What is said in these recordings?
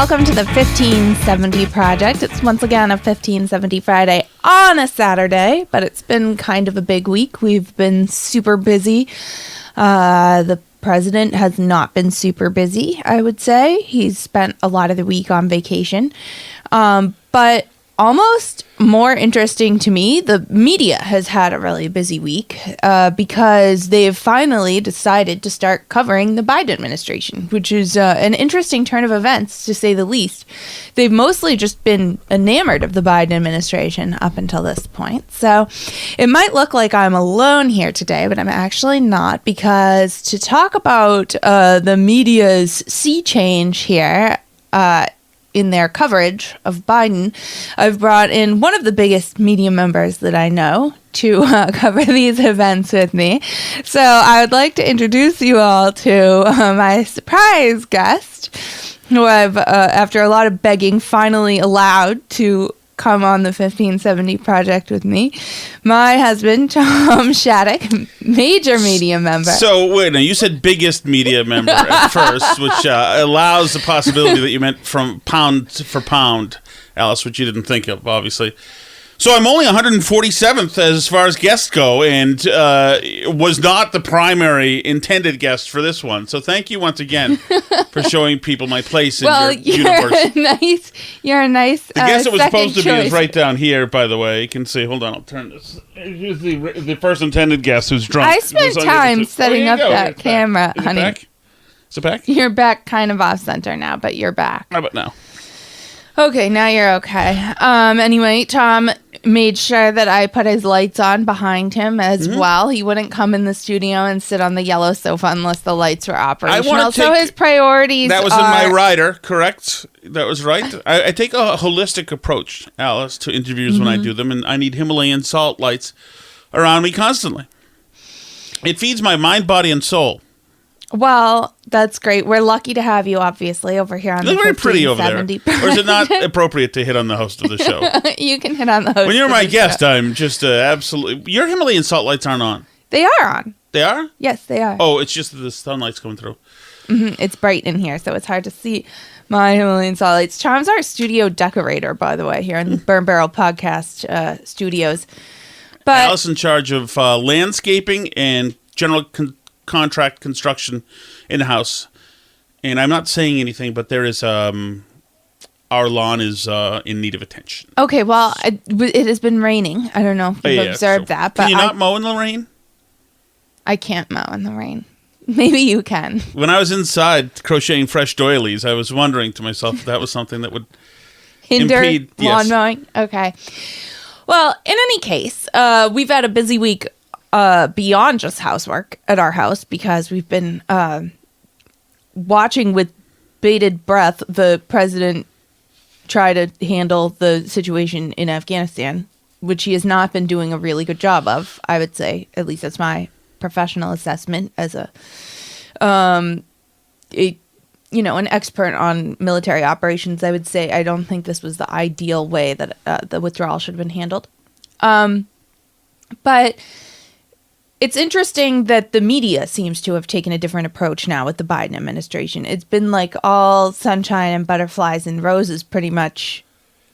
welcome to the 1570 Project. It's once again a 1570 Friday on a Saturday, but it's been kind of a big week. We've been super busy. The president has not been super busy, I would say. He's spent a lot of the week on vacation. But almost more interesting to me, the media has had a really busy week because they've finally decided to start covering the Biden administration, which is an interesting turn of events, to say the least. They've mostly just been enamored of the Biden administration up until this point. So it might look like I'm alone here today, but I'm actually not, because to talk about the media's sea change here, in their coverage of Biden, I've brought in one of the biggest media members that I know to cover these events with me. So I would like to introduce you all to my surprise guest, who I've, after a lot of begging, finally allowed to come on the 1570 Project with me. My husband, Tom Shattuck, major media member. So, wait, now you said biggest media member at first, which allows the possibility that you meant from pound for pound, Alice, which you didn't think of, obviously. So I'm only 147th as far as guests go, and was not the primary intended guest for this one. So thank you once again for showing people my place in your universe. You're a nice The guest that was supposed to choice. be is right down here, by the way. You can see. Hold on, I'll turn this. Here's the first intended guest who's drunk. I spent time setting up that camera, honey. Back? Is it back? You're back kind of off center now, but you're back. How about now? Okay, now you're okay. Anyway, Tom made sure that I put his lights on behind him as well. He wouldn't come in the studio and sit on the yellow sofa unless the lights were operational. So his priorities That was in my rider, correct? That was right. I take a holistic approach, Alice, to interviews when I do them, and I need Himalayan salt lights around me constantly. It feeds my mind, body, and soul. Well, that's great. We're lucky to have you, obviously, over here on the 1570. Very pretty over there. Or is it not appropriate to hit on the host of the show? You can hit on the host. When you're of my the guest, show. I'm just absolutely... Your Himalayan salt lights aren't on. They are on. They are? Yes, they are. Oh, it's just that the sunlight's coming through. It's bright in here, so it's hard to see my Himalayan salt lights. Tom's our studio decorator, by the way, here in the Burn Barrel Podcast studios. But Alice in charge of landscaping and general contract construction in the house. And I'm not saying anything, but there is our lawn is in need of attention. okay, well, it has been raining. I don't know if you've observed that, but can you not mow in the rain? I can't mow in the rain. Maybe you can. When I was inside crocheting fresh doilies, I was wondering to myself if that was something that would Hinder impede lawn mowing? Okay. Well, in any case, we've had a busy week beyond just housework at our house, because we've been watching with bated breath the president try to handle the situation in Afghanistan, which he has not been doing a really good job of, I would say. At least that's my professional assessment as an expert on military operations. I would say I don't think this was the ideal way that the withdrawal should have been handled. But it's interesting that the media seems to have taken a different approach now with the Biden administration. It's been like all sunshine and butterflies and roses pretty much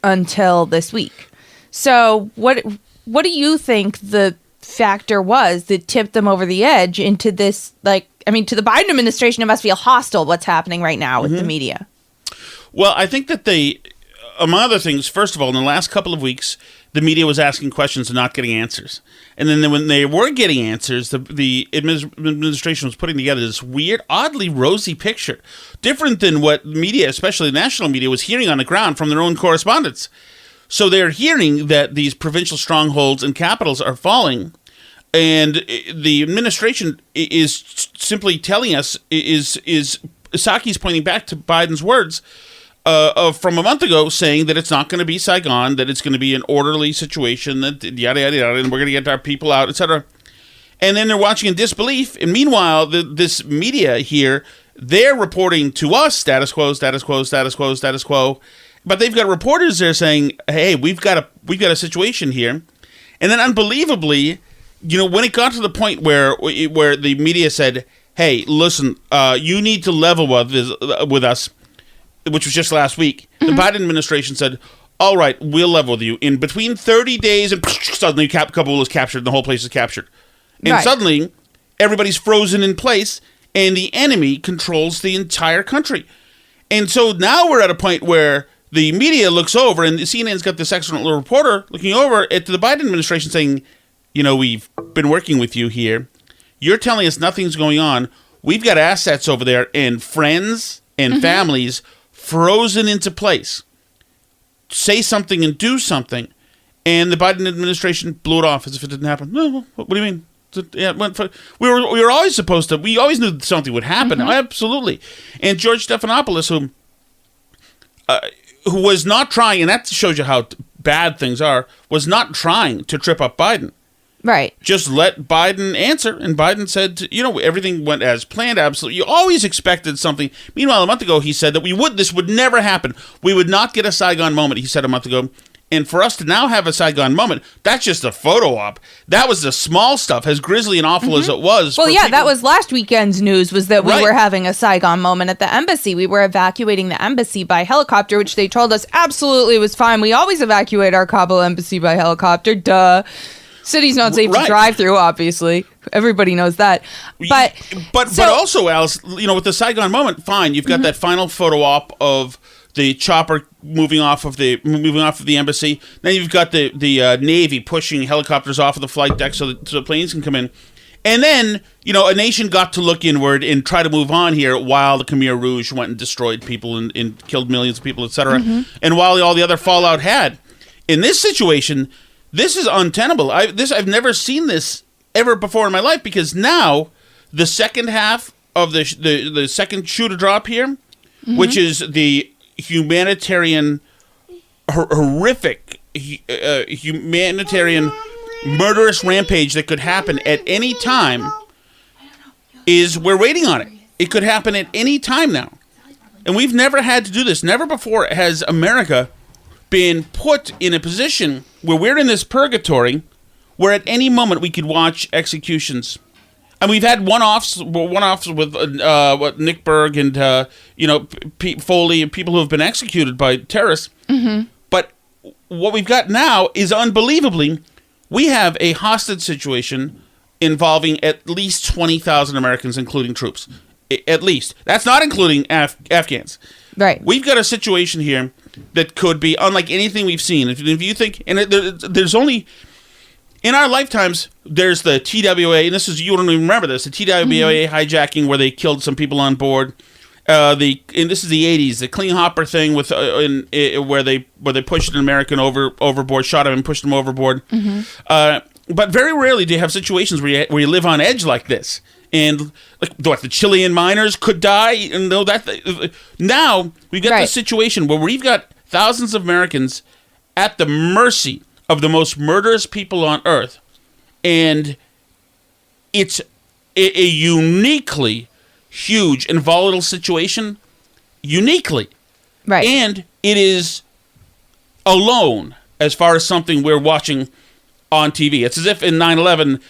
until this week. So what do you think the factor was that tipped them over the edge into this, to the Biden administration, it must feel hostile what's happening right now with the media? Well, I think that among other things, first of all, in the last couple of weeks, the media was asking questions and not getting answers. And then when they were getting answers, the administration was putting together this weird, oddly rosy picture, different than what media, especially national media, was hearing on the ground from their own correspondents. So they're hearing that these provincial strongholds and capitals are falling, and the administration is simply telling us, Saki's pointing back to Biden's words from a month ago, saying that it's not going to be Saigon, that it's going to be an orderly situation, that yada, yada, yada, and we're going to get our people out, etc. And then they're watching in disbelief. And meanwhile, this media here, they're reporting to us status quo, status quo, status quo, status quo. But they've got reporters there saying, hey, we've got a situation here. And then unbelievably, when it got to the point where the media said, hey, listen, you need to level with us. which was just last week, the Biden administration said, all right, we'll level with you. In between 30 days, and suddenly Kabul is captured and the whole place is captured. And suddenly, everybody's frozen in place, and the enemy controls the entire country. And so now we're at a point where the media looks over, and CNN's got this excellent little reporter looking over at the Biden administration saying, we've been working with you here. You're telling us nothing's going on. We've got assets over there and friends and families frozen into place. Say something and do something. And the Biden administration blew it off as if it didn't happen. No, what do you mean? Yeah, we were always supposed to. We always knew something would happen. Absolutely. And George Stephanopoulos, who was not trying, and that shows you how bad things are, was not trying to trip up Biden. Right. Just let Biden answer. And Biden said, everything went as planned. Absolutely. You always expected something. Meanwhile, a month ago, he said that this would never happen. We would not get a Saigon moment, he said a month ago. And for us to now have a Saigon moment, that's just a photo op. That was the small stuff, as grisly and awful as it was. Well, yeah, that was last weekend's news, was that we were having a Saigon moment at the embassy. We were evacuating the embassy by helicopter, which they told us absolutely was fine. We always evacuate our Kabul embassy by helicopter. Duh. City's not safe to drive through, obviously. Everybody knows that. But also, Alice, with the Saigon moment, fine. You've got that final photo op of the chopper moving off of the embassy. Then you've got the Navy pushing helicopters off of the flight deck so the planes can come in. And then, a nation got to look inward and try to move on here while the Khmer Rouge went and destroyed people and killed millions of people, etc. And while all the other fallout had. In this situation, this is untenable. I've never seen this ever before in my life, because now the second half of the second shoe to drop here, which is the humanitarian, horrific humanitarian murderous rampage that could happen at any time, is we're waiting on it. It could happen at any time now. And we've never had to do this. Never before has America been put in a position where we're in this purgatory where at any moment we could watch executions. And we've had one-offs with Nick Berg and Pete Foley and people who have been executed by terrorists. But what we've got now is, unbelievably, we have a hostage situation involving at least 20,000 Americans, including troops. At least. That's not including Afghans. Right. We've got a situation here that could be unlike anything we've seen. If you think, and there's only, in our lifetimes, there's the TWA, and you don't even remember this, the TWA hijacking where they killed some people on board. And this is the 80s, the Clean Hopper thing with where they pushed an American overboard, shot him and pushed him overboard. But very rarely do you have situations where you live on edge like this. And the Chilean miners could die, and now we've got this situation where we've got thousands of Americans at the mercy of the most murderous people on earth, and it's a uniquely huge and volatile situation, and it is alone as far as something we're watching on TV. It's as if in 9/11,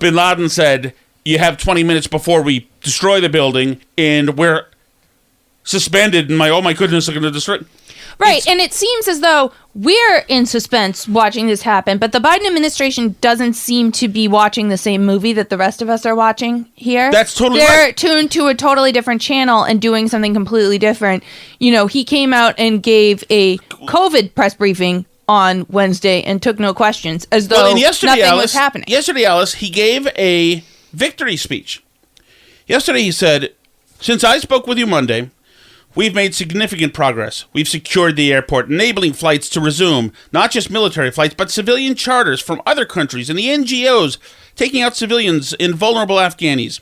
Bin Laden said, you have 20 minutes before we destroy the building, and we're suspended, and oh my goodness, they're going to destroy it. Right, and it seems as though we're in suspense watching this happen, but the Biden administration doesn't seem to be watching the same movie that the rest of us are watching here. That's totally right. They're right. tuned to a totally different channel and doing something completely different. He came out and gave a COVID press briefing on Wednesday and took no questions, as though nothing was happening. Yesterday, Alice, he gave a victory speech. Yesterday he said, since I spoke with you Monday, we've made significant progress. We've secured the airport, enabling flights to resume, not just military flights, but civilian charters from other countries and the NGOs taking out civilians and vulnerable Afghanis.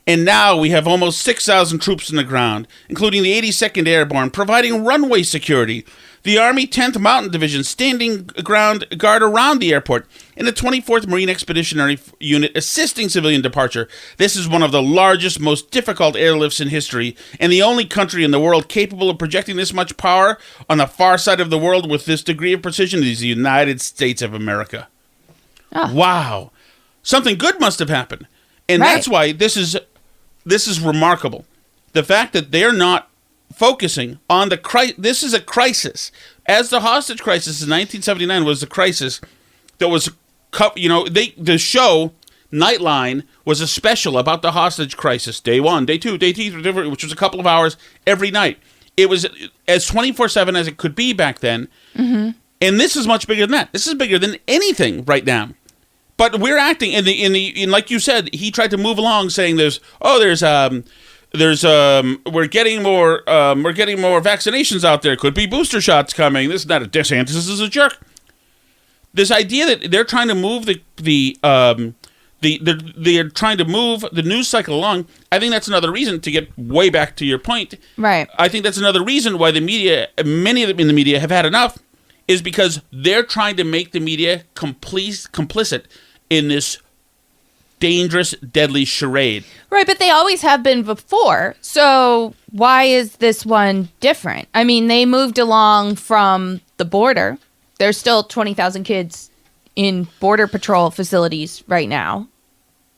And now we have almost 6,000 troops on the ground, including the 82nd Airborne, providing runway security, the Army 10th Mountain Division standing guard around the airport, and the 24th Marine Expeditionary Unit assisting civilian departure. This is one of the largest, most difficult airlifts in history, and the only country in the world capable of projecting this much power on the far side of the world with this degree of precision is the United States of America. Oh. Wow. Something good must have happened. And that's why this is remarkable. The fact that they're not focusing on the crisis. This is a crisis. As the hostage crisis in 1979 was the crisis that was, the show Nightline was a special about the hostage crisis. Day 1, day 2, day 3, which was a couple of hours every night. It was as 24/7 as it could be back then. Mm-hmm. And this is much bigger than that. This is bigger than anything right now. But we're acting in like you said, he tried to move along saying we're getting more vaccinations out there. Could be booster shots coming. This is not a DeSantis. This is a jerk. This idea that they're trying to move they're trying to move the news cycle along. I think that's another reason, to get way back to your point. Right. I think that's another reason why the media, many of them in the media, have had enough, is because they're trying to make the media complicit in this dangerous, deadly charade. Right, but they always have been before. So why is this one different? I mean, they moved along from the border. There's still 20,000 kids in Border Patrol facilities right now.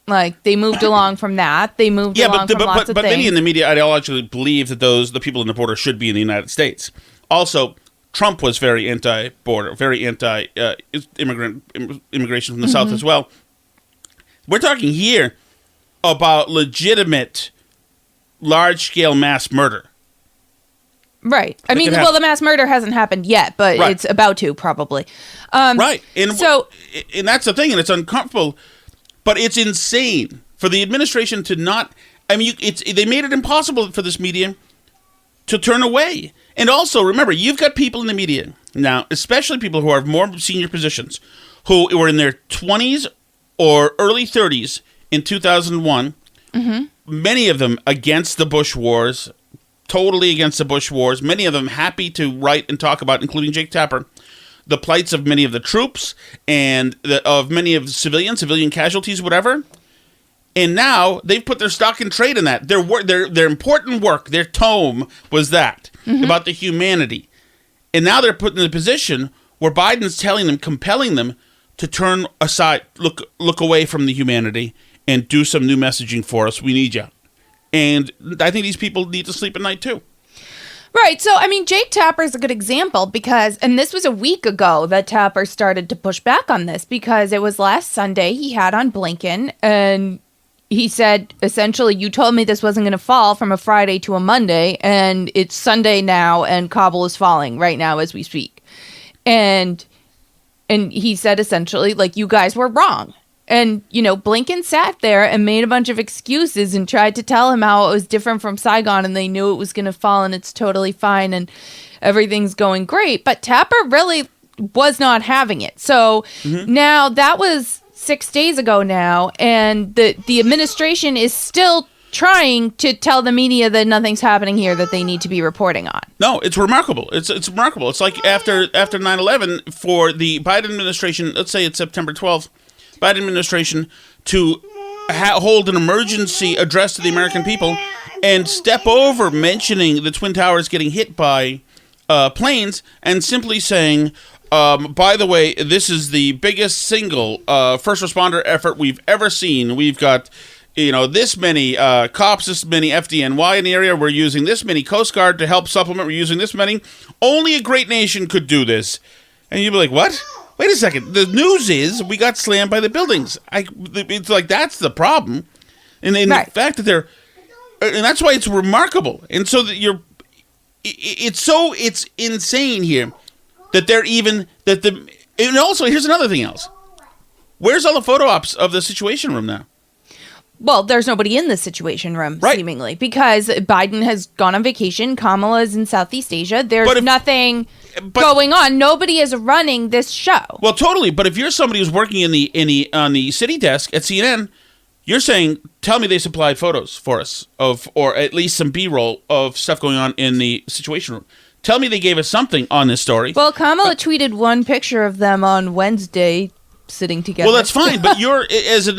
Like, they moved along from that. They moved along from lots of things. But many in the media ideologically believe that the people in the border should be in the United States. Also, Trump was very anti-border, very anti-immigration from the South as well. We're talking here about legitimate, large-scale mass murder. Right. I mean, the mass murder hasn't happened yet, but it's about to, probably. Right. And that's the thing, and it's uncomfortable, but it's insane for the administration to not... I mean, they made it impossible for this media to turn away. And also, remember, you've got people in the media now, especially people who are more senior positions, who were in their 20s or early 30s in 2001, many of them against the Bush wars, totally against the Bush wars, many of them happy to write and talk about, including Jake Tapper, the plights of many of the troops and of many of the civilian casualties, whatever. And now they've put their stock in trade in that. Their important work, their tome was that, about the humanity. And now they're put in a position where Biden's compelling them to turn aside, look away from the humanity and do some new messaging for us. We need you. And I think these people need to sleep at night too. Right. So, I mean, Jake Tapper is a good example because, and this was a week ago that Tapper started to push back on this, because it was last Sunday he had on Blinken, and he said, essentially, you told me this wasn't going to fall from a Friday to a Monday, and it's Sunday now, and Kabul is falling right now as we speak. And he said, essentially, like, you guys were wrong. And, Blinken sat there and made a bunch of excuses and tried to tell him how it was different from Saigon, and they knew it was going to fall and it's totally fine and everything's going great. But Tapper really was not having it. So now that was 6 days ago now, and the administration is still trying to tell the media that nothing's happening here that they need to be reporting on. No, it's remarkable. It's remarkable. It's like after 9/11 for the Biden administration, let's say it's September 12th, Biden administration to hold an emergency address to the American people and step over mentioning the Twin Towers getting hit by planes and simply saying, by the way, this is the biggest single first responder effort we've ever seen. We've got, this many cops, this many FDNY in the area. We're using this many Coast Guard to help supplement. We're using this many. Only a great nation could do this. And you'd be like, what? Wait a second. The news is we got slammed by the buildings. It's like that's the problem, and the fact that and that's why it's remarkable. And so that it's insane here that and also here's another thing else. Where's all the photo ops of the Situation Room now? Well, there's nobody in the Situation Room, seemingly, because Biden has gone on vacation. Kamala's in Southeast Asia. There's nothing going on. Nobody is running this show. Well, totally. But if you're somebody who's working on the city desk at CNN, you're saying, tell me they supplied photos for us or at least some B-roll of stuff going on in the Situation Room. Tell me they gave us something on this story. Well, Kamala tweeted one picture of them on Wednesday sitting together. Well, that's fine, but you're as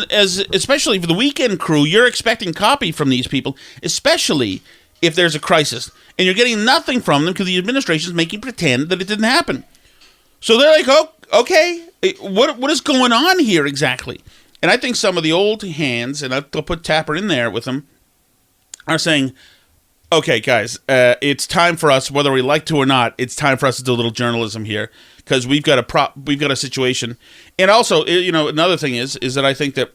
especially for the weekend crew, you're expecting copy from these people, especially if there's a crisis, and you're getting nothing from them because the administration is making pretend that it didn't happen. So they're like, "Oh, okay, what is going on here exactly?" And I think some of the old hands, and I'll put Tapper in there with them, are saying, Okay, guys, it's time for us, whether we like to or not, it's time for us to do a little journalism here, because we've got a situation. And also, another thing is that I think that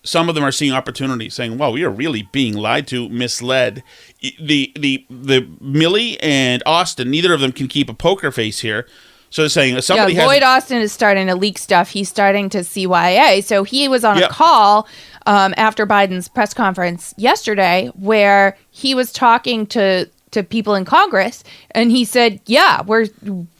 some of them are seeing opportunity, saying, well, we are really being lied to, misled. The Millie and Austin, neither of them can keep a poker face here. So they're saying somebody has... Lloyd Austin is starting to leak stuff. He's starting to CYA. So he was on a call after Biden's press conference yesterday where he was talking to people in Congress, and he said, yeah,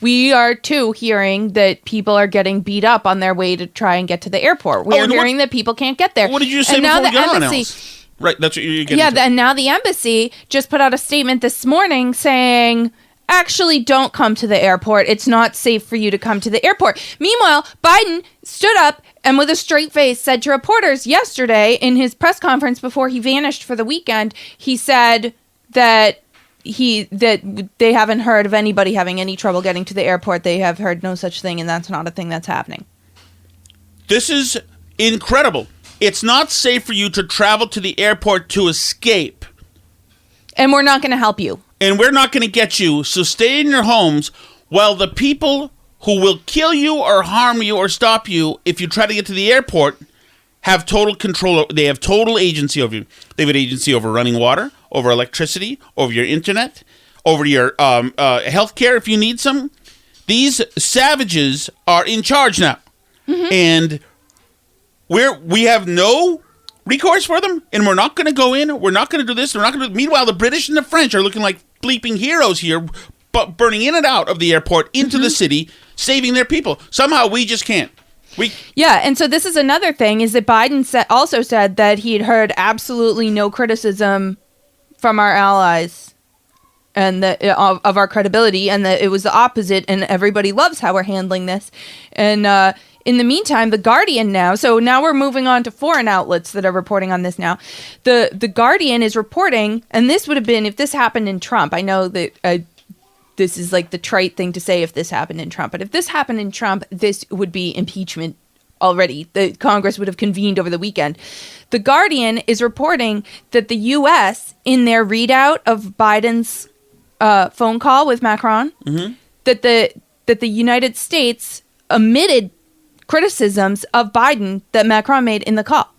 we are too hearing that people are getting beat up on their way to try and get to the airport. We're hearing that people can't get there. What did you say before we got on else? Right, that's what you're getting to. And now the embassy just put out a statement this morning saying, actually, don't come to the airport. It's not safe for you to come to the airport. Meanwhile, Biden stood up and with a straight face said to reporters yesterday in his press conference before he vanished for the weekend, he said that they haven't heard of anybody having any trouble getting to the airport. They have heard no such thing, and that's not a thing that's happening. This is incredible. It's not safe for you to travel to the airport to escape. And we're not going to help you. And we're not going to get you, so stay in your homes while the people who will kill you or harm you or stop you if you try to get to the airport have total control. They have total agency over you. They have an agency over running water, over electricity, over your internet, over your health care if you need some. These savages are in charge now. Mm-hmm. And we have no recourse for them, and we're not going to go in. We're not going to do this. We're not going to do. Meanwhile, the British and the French are looking like bleeping heroes here, but burning in and out of the airport into the city, saving their people. Somehow we just can't. And so this is another thing, is that Biden also said that he had heard absolutely no criticism from our allies and of our credibility, and that it was the opposite, and everybody loves how we're handling this. And in the meantime, The Guardian now, so now we're moving on to foreign outlets that are reporting on this now. The Guardian is reporting, and this would have been if this happened in Trump. I know that this is like the trite thing to say if this happened in Trump, but if this happened in Trump, this would be impeachment already. The Congress would have convened over the weekend. The Guardian is reporting that the U.S., in their readout of Biden's phone call with Macron, that the United States omitted criticisms of Biden that Macron made in the call.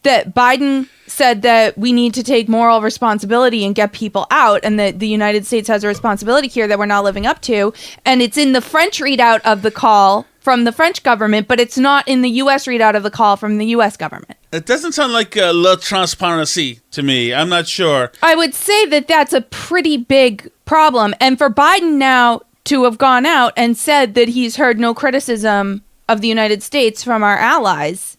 That Biden said that we need to take moral responsibility and get people out, and that the United States has a responsibility here that we're not living up to. And it's in the French readout of the call from the French government, but it's not in the U.S. readout of the call from the U.S. government. It doesn't sound like la transparency to me. I'm not sure. I would say that that's a pretty big problem. And for Biden now to have gone out and said that he's heard no criticism of the United States from our allies,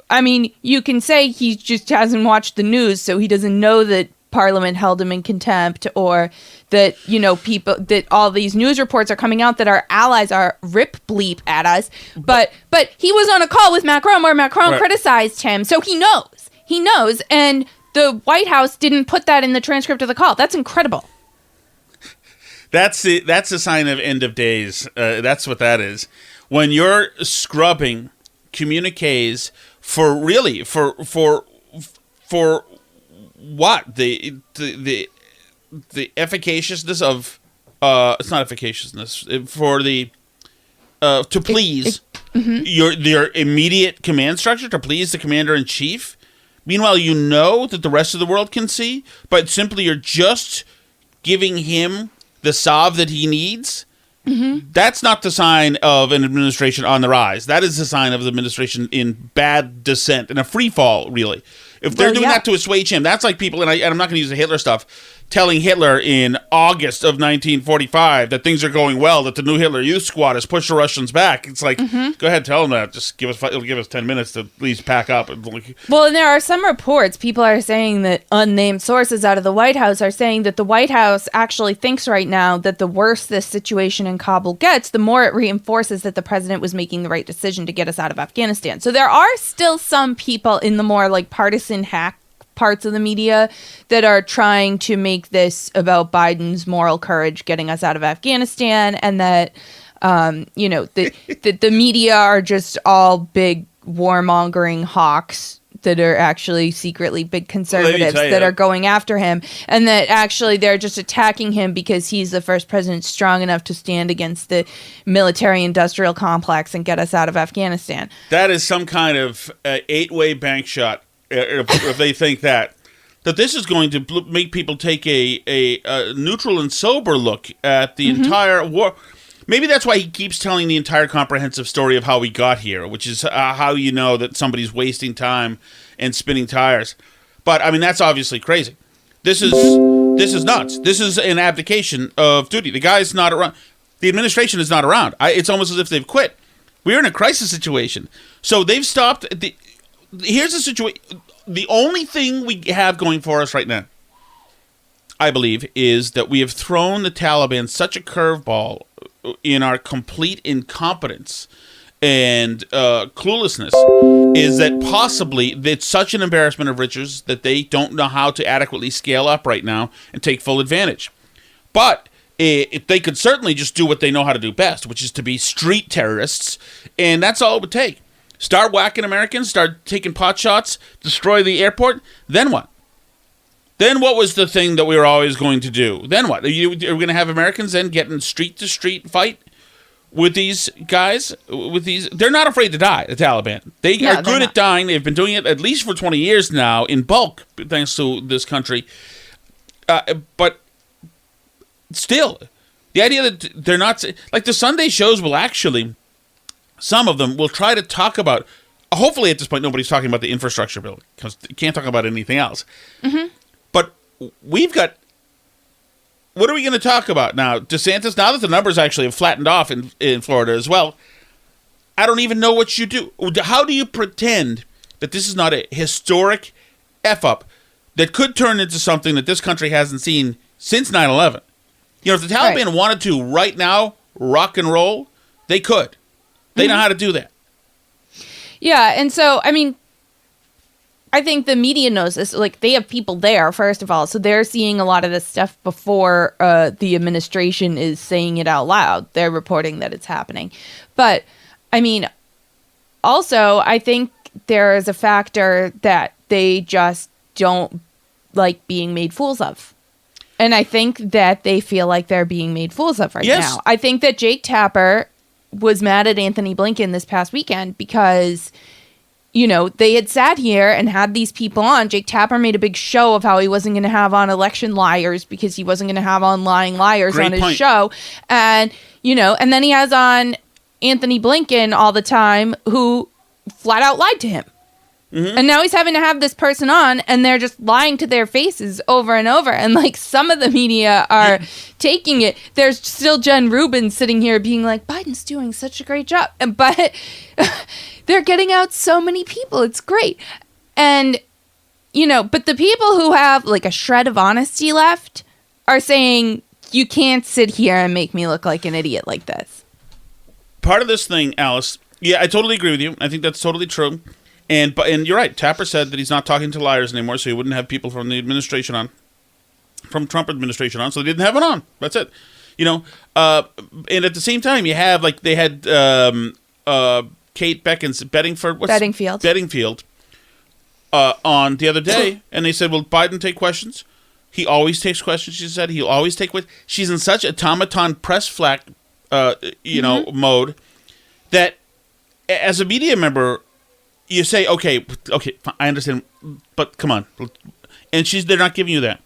I mean, you can say he just hasn't watched the news, so he doesn't know that Parliament held him in contempt, or that, that all these news reports are coming out that our allies are rip bleep at us. But he was on a call with Macron where Macron criticized him, so he knows. He knows, and the White House didn't put that in the transcript of the call. That's incredible. That's a sign of end of days. That's what that is. When you're scrubbing communiques for what the efficaciousness of it's not efficaciousness for the to please their immediate command structure, to please the commander in chief. Meanwhile, you know that the rest of the world can see, but simply you're just giving him the salve that he needs. That's not the sign of an administration on the rise. That is the sign of the administration in bad descent, in a free fall, really. If they're doing that to assuage him, that's like people, and I'm not going to use the Hitler stuff, telling Hitler in August of 1945 that things are going well, that the new Hitler Youth Squad has pushed the Russians back. It's like, go ahead, tell them that. Just it'll give us 10 minutes to at least pack up. Well, and there are some reports, people are saying that unnamed sources out of the White House are saying that the White House actually thinks right now that the worse this situation in Kabul gets, the more it reinforces that the president was making the right decision to get us out of Afghanistan. So there are still some people in the more like partisan hack parts of the media that are trying to make this about Biden's moral courage getting us out of Afghanistan, and that the media are just all big warmongering hawks that are actually secretly big conservatives tell you. that are going after him, and that actually they're just attacking him because he's the first president strong enough to stand against the military-industrial complex and get us out of Afghanistan. That is some kind of 8-way bank shot, if they think that this is going to make people take a neutral and sober look at the entire war. Maybe that's why he keeps telling the entire comprehensive story of how we got here, which is how you know that somebody's wasting time and spinning tires. But, I mean, that's obviously crazy. This is nuts. This is an abdication of duty. The guy's not around. The administration is not around. It's almost as if they've quit. We're in a crisis situation. So they've stopped. Here's the situation. The only thing we have going for us right now, I believe, is that we have thrown the Taliban such a curveball in our complete incompetence and cluelessness, is that possibly it's such an embarrassment of riches that they don't know how to adequately scale up right now and take full advantage. But if they could certainly just do what they know how to do best, which is to be street terrorists, and that's all it would take. Start whacking Americans, start taking pot shots, destroy the airport, then what? Then what was the thing that we were always going to do? Then what? Are we going to have Americans then get in street-to-street fight with these guys? They're not afraid to die, the Taliban. They are good at dying. They've been doing it at least for 20 years now in bulk, thanks to this country. But still, the idea that they're not... Like the Sunday shows will actually... Some of them will try to talk about... Hopefully at this point nobody's talking about the infrastructure bill, because you can't talk about anything else. Mm-hmm. But we've got... What are we going to talk about now? DeSantis, now that the numbers actually have flattened off in Florida as well, I don't even know what you do. How do you pretend that this is not a historic F-up that could turn into something that this country hasn't seen since 9/11? You know, if the Taliban wanted to right now rock and roll, they could. They know how to do that. Yeah, and so, I mean, I think the media knows this. Like, they have people there, first of all, so they're seeing a lot of this stuff before the administration is saying it out loud. They're reporting that it's happening. But, I mean, also, I think there is a factor that they just don't like being made fools of. And I think that they feel like they're being made fools of right now. I think that Jake Tapper was mad at Anthony Blinken this past weekend because, you know, they had sat here and had these people on. Jake Tapper made a big show of how he wasn't going to have on election liars because he wasn't going to have on lying liars on his show. And, you know, and then he has on Anthony Blinken all the time who flat out lied to him. Mm-hmm. And now he's having to have this person on, and they're just lying to their faces over and over. And, like, some of the media are taking it. There's still Jen Rubin sitting here being like, Biden's doing such a great job. But they're getting out so many people. It's great. And, you know, but the people who have, like, a shred of honesty left are saying, you can't sit here and make me look like an idiot like this. Part of this thing, Alice, yeah, I totally agree with you. I think that's totally true. And you're right. Tapper said that he's not talking to liars anymore, so he wouldn't have people from the administration on, from Trump administration on. So they didn't have it on. That's it. You know. And at the same time, you have like they had Kate Bedingfield on the other day, and they said, "Will Biden take questions?" He always takes questions. She said he'll always take questions. She's in such automaton press flack, mode that as a media member. You say, okay, I understand, but come on. And they're not giving you that.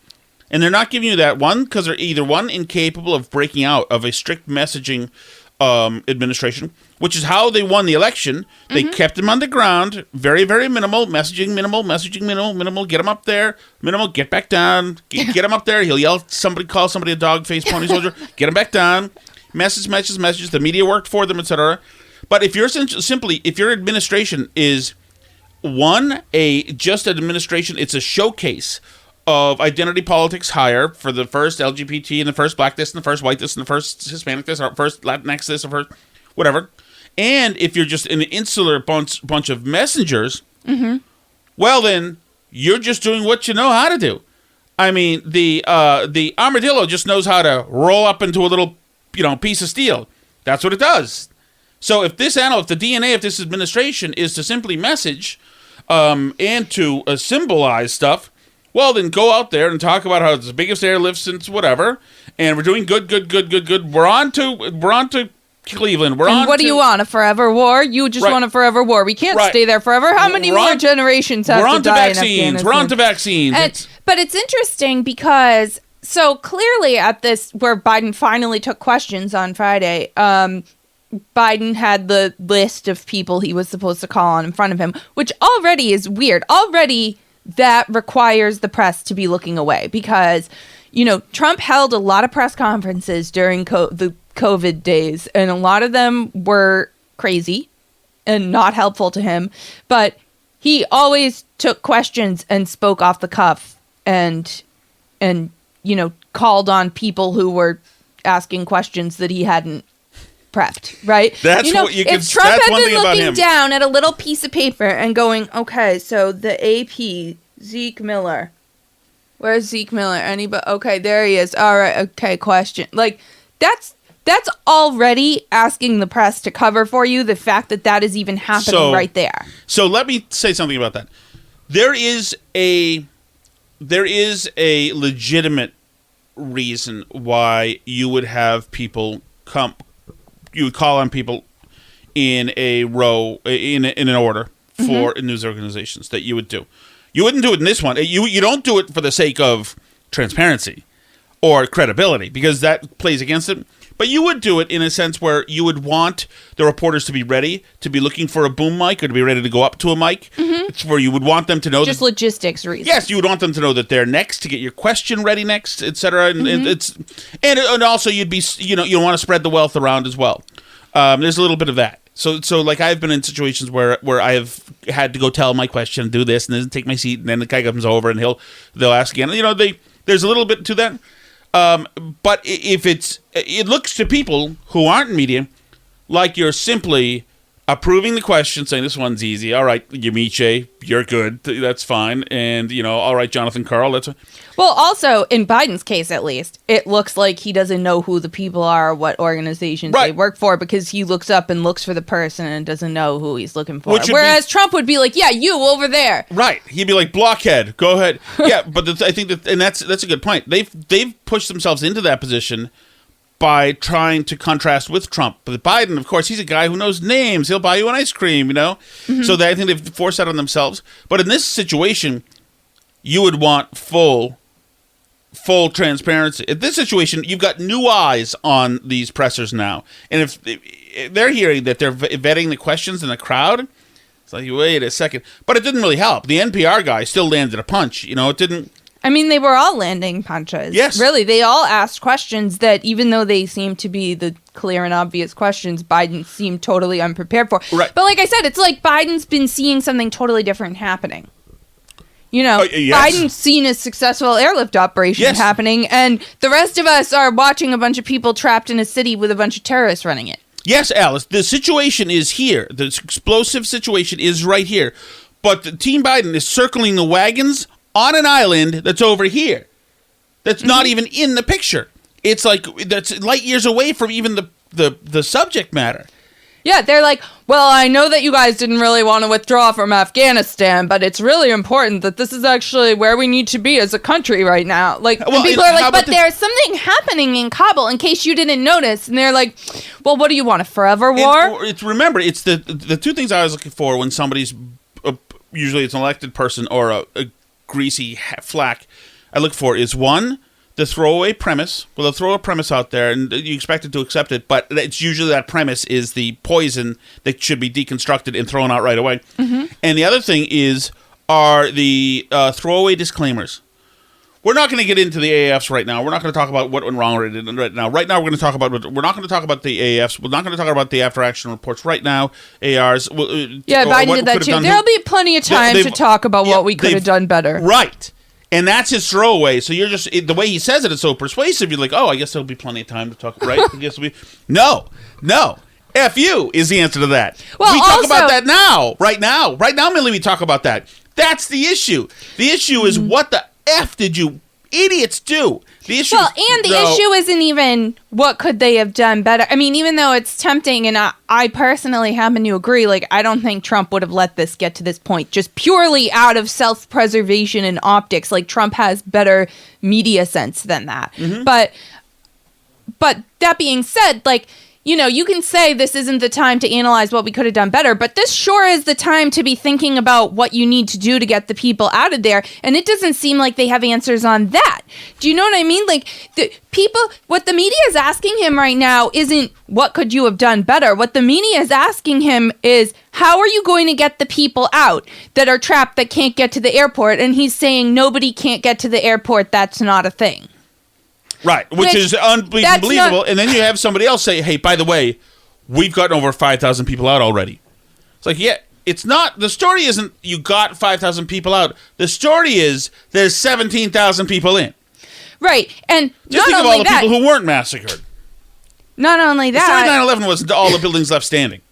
And they're not giving you that, one, because they're either, one, incapable of breaking out of a strict messaging administration, which is how they won the election. They kept him on the ground, very, very minimal, messaging minimal, get him up there, minimal, get back down, get him up there, he'll yell, call somebody a dog face pony soldier, get him back down, message, the media worked for them, etc. But if if your administration is just an administration, it's a showcase of identity politics hire for the first LGBT and the first black this and the first white this and the first Hispanic this or first Latinx this or first whatever. And if you're just an insular bunch of messengers, well then you're just doing what you know how to do. I mean, the armadillo just knows how to roll up into a little piece of steel. That's what it does. So if the DNA of this administration is to simply message and to symbolize stuff, well, then go out there and talk about how it's the biggest airlift since whatever, and we're doing good. We're on to Cleveland. What do you want? A forever war? You just want a forever war. We can't stay there forever. How many more generations have to die in Afghanistan? We're on to vaccines. But it's interesting because so clearly at this where Biden finally took questions on Friday, Biden had the list of people he was supposed to call on in front of him, which already is weird. Already that requires the press to be looking away because, Trump held a lot of press conferences during the COVID days, and a lot of them were crazy and not helpful to him, but he always took questions and spoke off the cuff and called on people who were asking questions that he hadn't prepped, right? That's what you if Trump had been looking down at a little piece of paper and going, okay, so the AP, Zeke Miller. Where's Zeke Miller? Anybody? Okay, there he is. All right, okay, question. Like, that's already asking the press to cover for you the fact that is even happening right there. So let me say something about that. There is a legitimate reason why you would have people come. You would call on people in a row in an order for news organizations that you would do. You wouldn't do it in this one. You don't do it for the sake of transparency or credibility because that plays against it. But you would do it in a sense where you would want the reporters to be ready, to be looking for a boom mic or to be ready to go up to a mic. It's where you would want them to know. Just logistics reasons. Yes, you would want them to know that they're next, to get your question ready next, etc. And also you'd be, you want to spread the wealth around as well. There's a little bit of that. So like I've been in situations where I have had to go tell my question, do this, and then take my seat, and then the guy comes over and they'll ask again. There's a little bit to that. But if it looks to people who aren't in media like you're simply approving the question, saying this one's easy. All right, Yamiche, you're good. That's fine. And, all right, Jonathan Karl, that's fine. Well, also, in Biden's case, at least, it looks like he doesn't know who the people are or what organizations they work for because he looks up and looks for the person and doesn't know who he's looking for. Whereas Trump would be like, yeah, you over there. Right. He'd be like, blockhead, go ahead. Yeah, but I think that's a good point. They've pushed themselves into that position by trying to contrast with Trump. But Biden, of course, he's a guy who knows names. He'll buy you an ice cream, So I think they've forced that on themselves. But in this situation, you would want full transparency. In this situation, you've got new eyes on these pressers now. And if they're hearing that they're vetting the questions in the crowd, it's like, wait a second. But it didn't really help. The NPR guy still landed a punch. It didn't... I mean, they were all landing punches. Yes. Really, they all asked questions that, even though they seemed to be the clear and obvious questions, Biden seemed totally unprepared for. Right. But like I said, it's like Biden's been seeing something totally different happening. Yes. Biden's seen a successful airlift operation happening, and the rest of us are watching a bunch of people trapped in a city with a bunch of terrorists running it. Yes, Alice, the situation is here. The explosive situation is right here. But the Team Biden is circling the wagons on an island that's over here. That's not even in the picture. It's like that's light years away from even the subject matter. Yeah, they're like, well, I know that you guys didn't really want to withdraw from Afghanistan, but it's really important that this is actually where we need to be as a country right now. Like, people are like, but there's something happening in Kabul in case you didn't notice. And they're like, well, what do you want, a forever war? Remember, it's the two things I was looking for when somebody's, usually it's an elected person or a greasy flack, I look for is one, the throwaway premise. Well, they'll throw a premise out there and you expect it to accept it, but it's usually that premise is the poison that should be deconstructed and thrown out right away. And the other thing are the throwaway disclaimers. We're not going to get into the AAFs right now. We're not going to talk about what went wrong right now. Right now, we're going to talk about. We're not going to talk about the AAFs. We're not going to talk about the after action reports right now. ARs. Yeah, Biden did that too. There'll be plenty of time to talk about what we could have done better. Right, and that's his throwaway. So you're just the way he says it is so persuasive. You're like, oh, I guess there'll be plenty of time to talk. Right? I guess no. F you is the answer to that. Well, we talk about that now. Right now, Millie, we talk about that. That's the issue. The issue is what the F did you idiots do. The issue, issue isn't even what could they have done better. I mean, even though it's tempting, and I personally happen to agree, like, I don't think Trump would have let this get to this point, just purely out of self-preservation and optics. Like, Trump has better media sense than that. Mm-hmm. But that being said, like, you know, you can say this isn't the time to analyze what we could have done better, but this sure is the time to be thinking about what you need to do to get the people out of there. And it doesn't seem like they have answers on that. Do you know what I mean? Like, what the media is asking him right now isn't what could you have done better. What the media is asking him is, how are you going to get the people out that are trapped, that can't get to the airport? And he's saying nobody can't get to the airport. That's not a thing. Right, which is unbelievable. And then you have somebody else say, hey, by the way, we've gotten over 5,000 people out already. It's like, yeah, it's not. The story isn't you got 5,000 people out. The story is there's 17,000 people in. Right. And just think of all the people who weren't massacred. Not only that. 9/11 wasn't all the buildings left standing.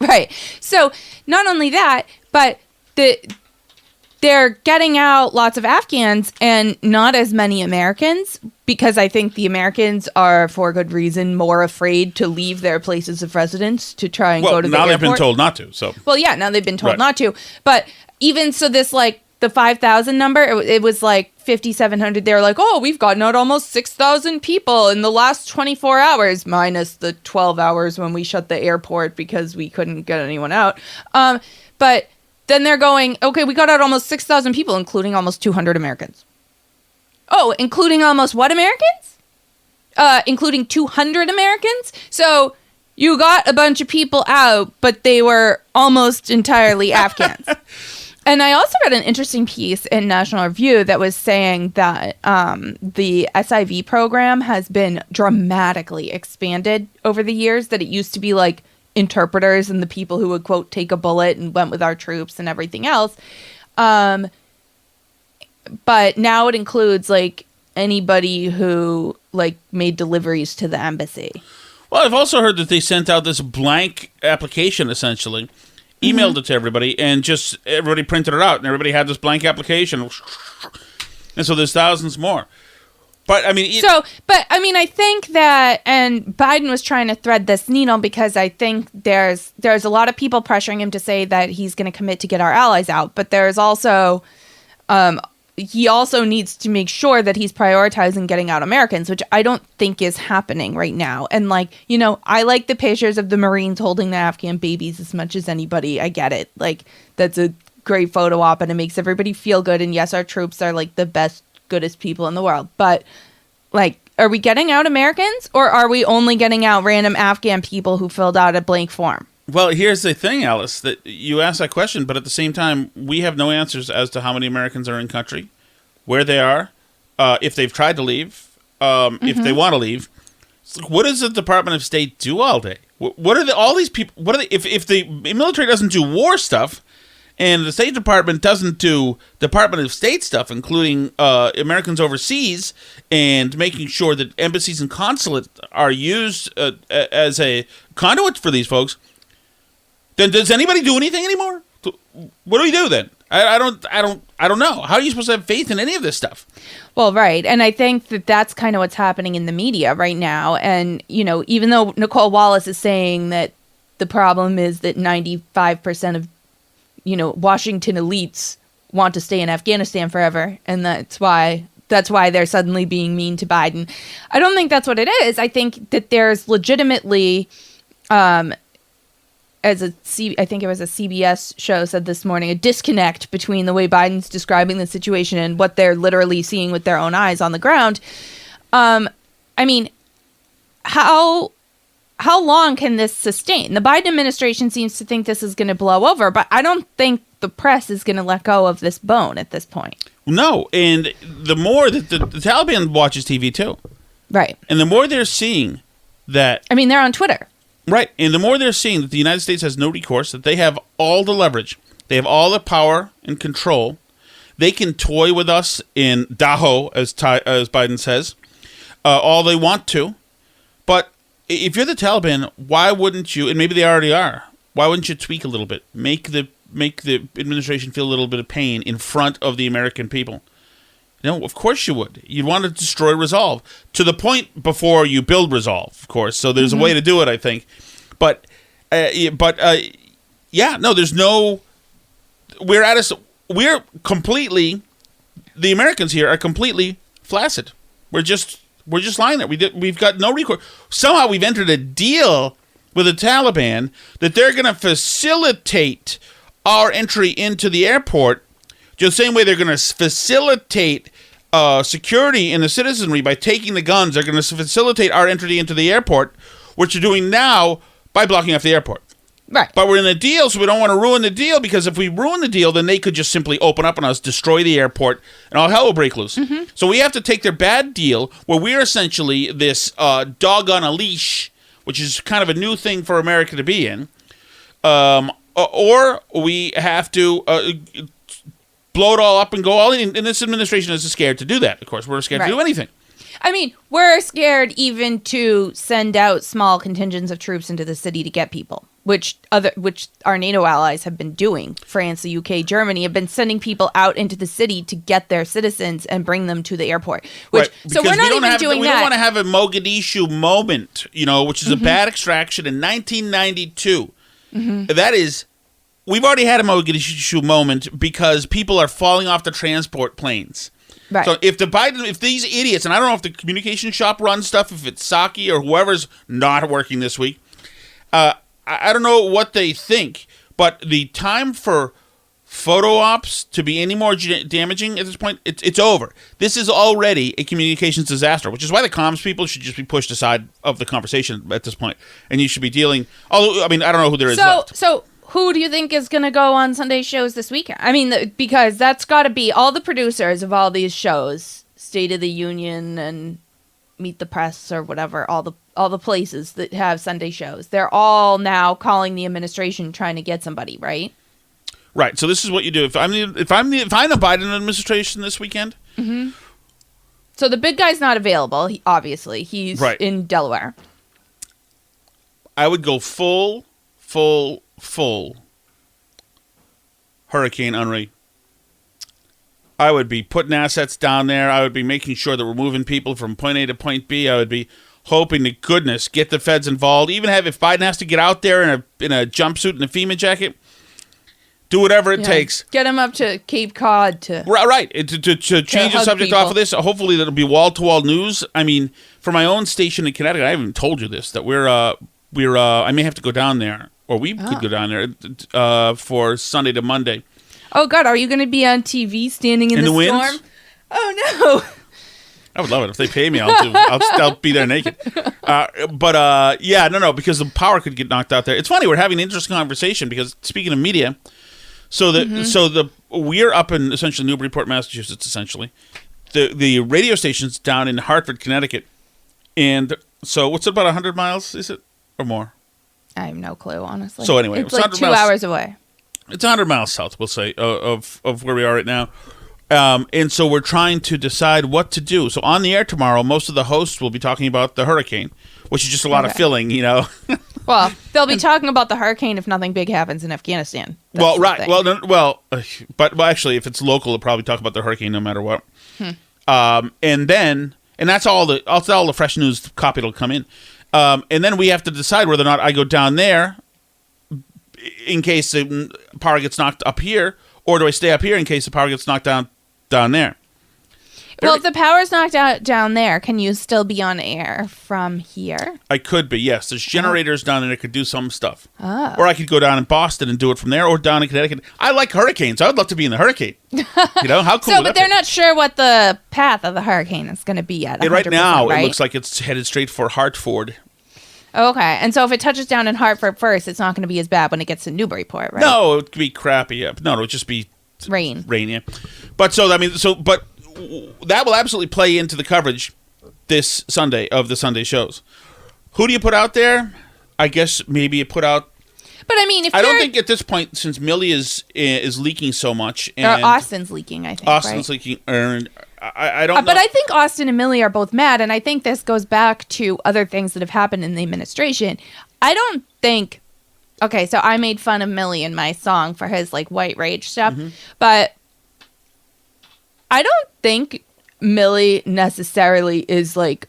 Right. So not only that, but they're getting out lots of Afghans and not as many Americans, because I think the Americans are, for good reason, more afraid to leave their places of residence to try and go to the airport. Well, now they've been told not to. So. Well, yeah, now they've been told not to. But even so, this, like, the 5,000 number, it was like 5,700. They were like, oh, we've gotten out almost 6,000 people in the last 24 hours, minus the 12 hours when we shut the airport because we couldn't get anyone out. But then they're going, okay, we got out almost 6,000 people, including almost 200 Americans. Oh, including almost what Americans? Including 200 Americans? So you got a bunch of people out, but they were almost entirely Afghans. And I also read an interesting piece in National Review that was saying that the SIV program has been dramatically expanded over the years, that it used to be like interpreters and the people who would, quote, take a bullet and went with our troops and everything else. But now it includes, like, anybody who, like, made deliveries to the embassy. Well, I've also heard that they sent out this blank application, essentially, emailed it to everybody, and just everybody printed it out, and everybody had this blank application. And so there's thousands more. But, I mean... I think that... And Biden was trying to thread this needle, because I think there's a lot of people pressuring him to say that he's going to commit to get our allies out. But there's also... he also needs to make sure that he's prioritizing getting out Americans, which I don't think is happening right now. And, like, you know, I like the pictures of the Marines holding the Afghan babies as much as anybody. I get it. Like, that's a great photo op, and it makes everybody feel good. And yes, our troops are, like, the best, goodest people in the world. But, like, are we getting out Americans, or are we only getting out random Afghan people who filled out a blank form? Well, here's the thing, Alice, that you asked that question, but at the same time, we have no answers as to how many Americans are in country, where they are, if they've tried to leave, if they want to leave. What does the Department of State do all day? What are all these people? What are they? If the military doesn't do war stuff, and the State Department doesn't do Department of State stuff, including Americans overseas and making sure that embassies and consulates are used as a conduit for these folks, then does anybody do anything anymore? What do we do then? I don't know. How are you supposed to have faith in any of this stuff? Well, right. And I think that that's kind of what's happening in the media right now. And, you know, even though Nicole Wallace is saying that the problem is that 95% of, you know, Washington elites want to stay in Afghanistan forever, and that's why they're suddenly being mean to Biden. I don't think that's what it is. I think that there's legitimately, I think it was a CBS show said this morning, a disconnect between the way Biden's describing the situation and what they're literally seeing with their own eyes on the ground. I mean, how long can this sustain? The Biden administration seems to think this is going to blow over, but I don't think the press is going to let go of this bone at this point. No, and the more that the Taliban watches TV too. Right. And the more they're seeing that... I mean, they're on Twitter. Right, and the more they're seeing that the United States has no recourse, that they have all the leverage, they have all the power and control, they can toy with us in Daho, as Biden says, all they want to. But if you're the Taliban, why wouldn't you, and maybe they already are, why wouldn't you tweak a little bit, make the administration feel a little bit of pain in front of the American people? Of course you would. You'd want to destroy Resolve to the point before you build Resolve, of course. So there's a way to do it, I think. But there's no. We're completely. The Americans here are completely flaccid. We're just lying there. We've got no recourse. Somehow we've entered a deal with the Taliban that they're going to facilitate our entry into the airport, just the same way they're going to facilitate security in the citizenry by taking the guns. They're going to facilitate our entry into the airport, which they're doing now by blocking off the airport. Right. But we're in a deal, so we don't want to ruin the deal, because if we ruin the deal, then they could just simply open up on us, destroy the airport, and all hell will break loose. So we have to take their bad deal, where we're essentially this dog on a leash, which is kind of a new thing for America to be in, or we have to blow it all up and go all in. And this administration is scared to do that, of course. We're scared to do anything. I mean, we're scared even to send out small contingents of troops into the city to get people, which our NATO allies have been doing. France, the UK, Germany have been sending people out into the city to get their citizens and bring them to the airport. So we're not even doing that. We don't want to have a Mogadishu moment, which is a bad extraction in 1992. That is, we've already had a Mogadishu moment because people are falling off the transport planes. Right. So if these idiots, and I don't know if the communication shop runs stuff, if it's Psaki or whoever's not working this week, I don't know what they think, but the time for photo ops to be any more damaging at this point, it's over. This is already a communications disaster, which is why the comms people should just be pushed aside of the conversation at this point, and you should be dealing. Although, I mean, I don't know who there is left. So who do you think is going to go on Sunday shows this weekend? I mean, because that's got to be all the producers of all these shows, State of the Union and Meet the Press or whatever, all the places that have Sunday shows. They're all now calling the administration trying to get somebody, right? Right. So this is what you do. If I'm the Biden administration this weekend. So the big guy's not available. Obviously, he's in Delaware. I would go full Hurricane Henri. I would be putting assets down there. I would be making sure that we're moving people from point A to point B. I would be hoping to goodness get the feds involved. Even if Biden has to get out there in a jumpsuit and a FEMA jacket, do whatever it takes. Get him up to Cape Cod to change the subject off of this. Hopefully that'll be wall-to-wall news. I mean, for my own station in Connecticut, I haven't told you this, that we're I may have to go down there, or we could go down there for Sunday to Monday. Oh, God, are you going to be on TV standing in the storm? Winds? Oh, no. I would love it. If they pay me, I'll be there naked. No, because the power could get knocked out there. It's funny, we're having an interesting conversation because, speaking of media, we're up in essentially Newburyport, Massachusetts, essentially. The radio station's down in Hartford, Connecticut. And so what's it, about 100 miles, is it? Or more? I have no clue, honestly. So anyway, it's like 2 hours away. It's 100 miles south, we'll say, of where we are right now. And so we're trying to decide what to do. So on the air tomorrow, most of the hosts will be talking about the hurricane, which is just a lot of filling, Well, they'll be talking about the hurricane if nothing big happens in Afghanistan. That's but actually, if it's local, they'll probably talk about the hurricane no matter what. And that's all the fresh news copy that'll come in. And then we have to decide whether or not I go down there in case the power gets knocked up here, or do I stay up here in case the power gets knocked down there? Well, if the power's knocked out down there, can you still be on air from here? I could be, yes. There's generators down there that could do some stuff. Or I could go down in Boston and do it from there, or down in Connecticut. I like hurricanes. I would love to be in the hurricane. How cool would that but they're not sure what the path of the hurricane is going to be yet. Right now, it looks like it's headed straight for Hartford. Okay, and so if it touches down in Hartford first, it's not going to be as bad when it gets to Newburyport, right? No, it could be crappy. Yeah. No, it'll just be rain, yeah. But that will absolutely play into the coverage this Sunday of the Sunday shows. Who do you put out there? I guess maybe you put out. But I mean, I don't think at this point, since Millie is leaking so much, and Austin's leaking. I think Austin's leaking. I don't know. But I think Austin and Millie are both mad, and I think this goes back to other things that have happened in the administration. I don't think. Okay, so I made fun of Millie in my song for his white rage stuff, but I don't think Millie necessarily is like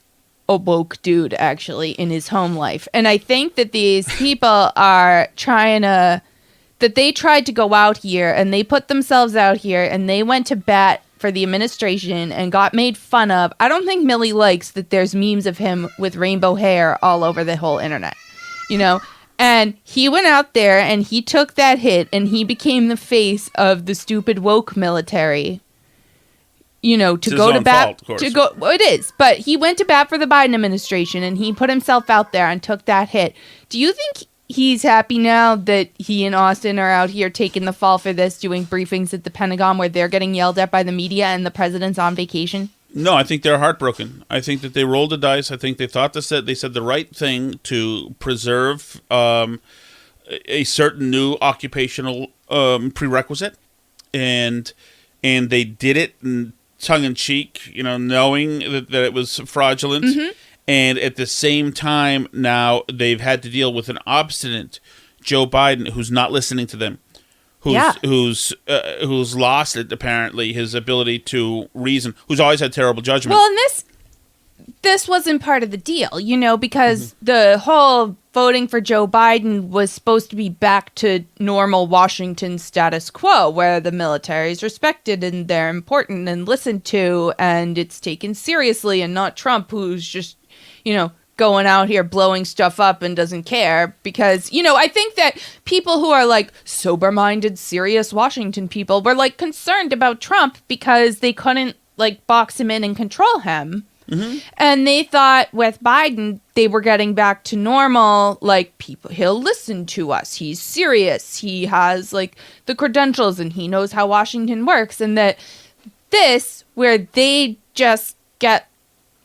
a woke dude actually in his home life. And I think that these people are that they tried to go out here and they put themselves out here and they went to bat for the administration and got made fun of. I don't think Millie likes that there's memes of him with rainbow hair all over the whole internet, And he went out there and he took that hit and he became the face of the stupid woke military. To go to bat, well, it is, but he went to bat for the Biden administration and he put himself out there and took that hit. Do you think he's happy now that he and Austin are out here taking the fall for this, doing briefings at the Pentagon where they're getting yelled at by the media and the president's on vacation? No, I think they're heartbroken. I think that they rolled the dice. I think they thought they said the right thing to preserve a certain new occupational prerequisite, and they did it tongue in cheek, knowing that it was fraudulent. Mm-hmm. And at the same time, now they've had to deal with an obstinate Joe Biden who's not listening to them, who's lost it, apparently his ability to reason, who's always had terrible judgment. Well, and this wasn't part of the deal, because the whole voting for Joe Biden was supposed to be back to normal Washington status quo, where the military is respected and they're important and listened to, and it's taken seriously, and not Trump, who's just going out here blowing stuff up and doesn't care. Because, I think that people who are like sober-minded, serious Washington people were like concerned about Trump because they couldn't like box him in and control him. Mm-hmm. And they thought with Biden, they were getting back to normal, like he'll listen to us. He's serious. He has like the credentials and he knows how Washington works. And that this, where they just get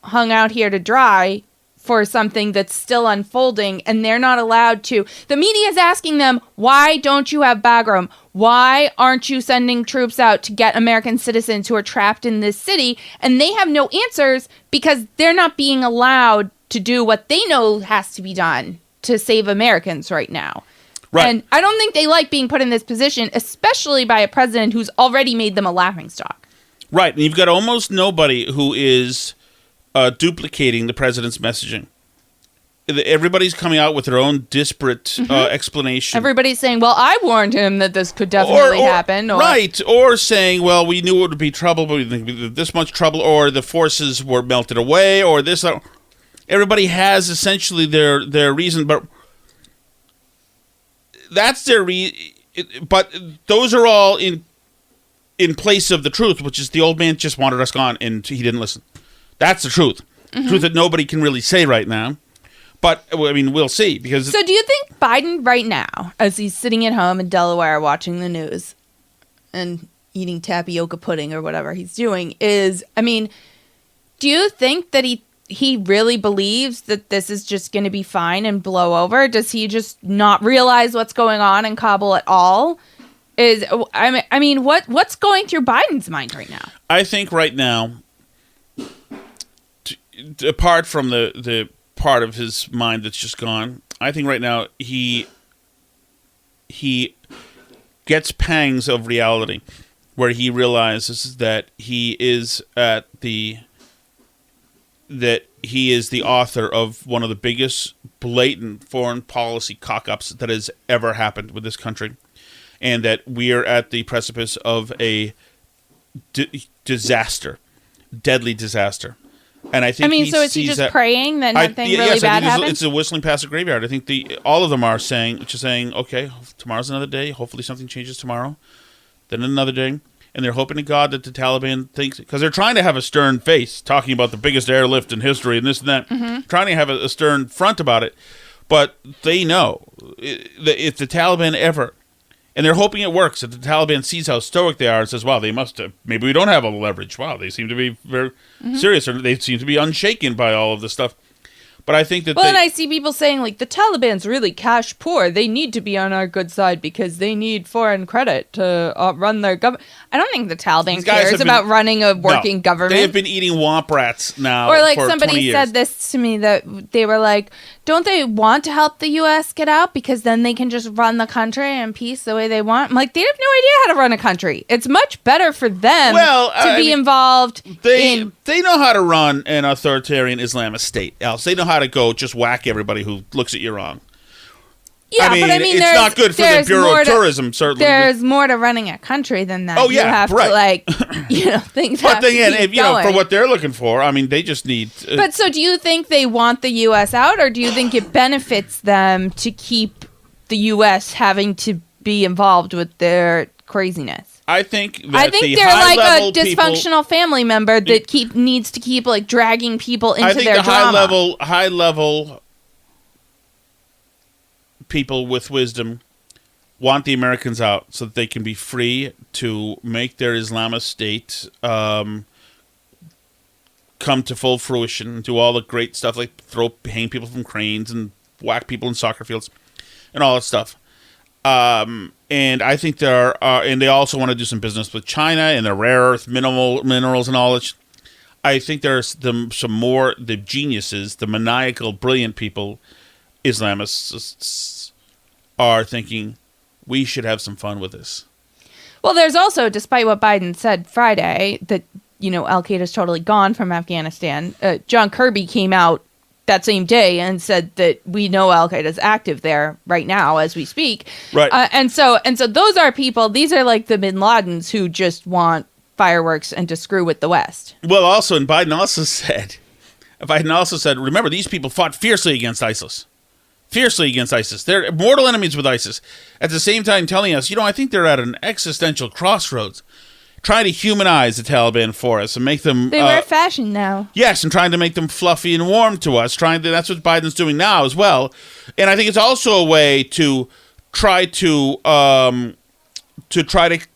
hung out here to dry for something that's still unfolding and they're not allowed to. The media is asking them, why don't you have Bagram? Why aren't you sending troops out to get American citizens who are trapped in this city? And they have no answers because they're not being allowed to do what they know has to be done to save Americans right now. Right. And I don't think they like being put in this position, especially by a president who's already made them a laughingstock. Right. And you've got almost nobody who is duplicating the president's messaging. Everybody's coming out with their own disparate explanation. Everybody's saying, well, I warned him that this could definitely happen. Right. Or saying, well, we knew it would be trouble, but we didn't think this much trouble, or the forces were melted away, or this. Everybody has essentially their reason, but that's their but those are all in place of the truth, which is the old man just wanted us gone and he didn't listen. That's the truth. Mm-hmm. Truth that nobody can really say right now. But, I mean, we'll see. So do you think Biden right now, as he's sitting at home in Delaware watching the news and eating tapioca pudding or whatever he's doing, do you think that he really believes that this is just going to be fine and blow over? Does he just not realize what's going on in Kabul at all? What's going through Biden's mind right now? I think right now, apart from the part of his mind that's just gone, I think right now he gets pangs of reality where he realizes that he is the author of one of the biggest blatant foreign policy cock-ups that has ever happened with this country, and that we are at the precipice of a disaster, deadly disaster. And I think so is he just praying that nothing really bad happens? It's a whistling past the graveyard. I think all of them are saying, okay, tomorrow's another day. Hopefully something changes tomorrow. Then another day. And they're hoping to God that the Taliban thinks, because they're trying to have a stern face, talking about the biggest airlift in history and this and that, trying to have a stern front about it. But they know that if the Taliban ever, and they're hoping it works, that the Taliban sees how stoic they are and says, wow, they must have, maybe we don't have all the leverage. Wow, they seem to be very serious, or they seem to be unshaken by all of this stuff. But I think that and I see people saying, like, the Taliban's really cash poor. They need to be on our good side because they need foreign credit to run their government. I don't think the Taliban cares about running a working government. They have been eating womp rats now or like for somebody 20 years. said this to me, that they were like, don't they want to help the U.S. get out because then they can just run the country in peace the way they want? I'm like, they have no idea how to run a country. It's much better for them to be involved. They know how to run an authoritarian Islamist state, Else. They know how to go just whack everybody who looks at you wrong. Yeah, but I mean, it's not good for the Bureau of Tourism, certainly. There's more to running a country than that. Oh, yeah, you have to, like, things have to keep going. For what they're looking for, I mean, they just need... But so do you think they want the U.S. out, or do you think it benefits them to keep the U.S. having to be involved with their craziness? I think they're like a dysfunctional family member that needs to keep, like, dragging people into their drama. I think the high-level people with wisdom want the Americans out so that they can be free to make their Islamist state come to full fruition, do all the great stuff like hang people from cranes and whack people in soccer fields and all that stuff. And I think and they also want to do some business with China and their rare earth minerals and all that. I think there's the geniuses, the maniacal, brilliant people, Islamists, are thinking we should have some fun with this. Well, there's also, despite what Biden said Friday, that, Al-Qaeda's totally gone from Afghanistan. John Kirby came out that same day and said that we know Al-Qaeda's active there right now as we speak. Right. And so those are people, these are like the bin Ladens who just want fireworks and to screw with the West. Well, also, and Biden also said, remember, these people fought fiercely against ISIS. They're mortal enemies with ISIS. At the same time telling us, I think they're at an existential crossroads. Trying to humanize the Taliban for us and make them... They wear fashion now. Yes, and trying to make them fluffy and warm to us. That's what Biden's doing now as well. And I think it's also a way to try to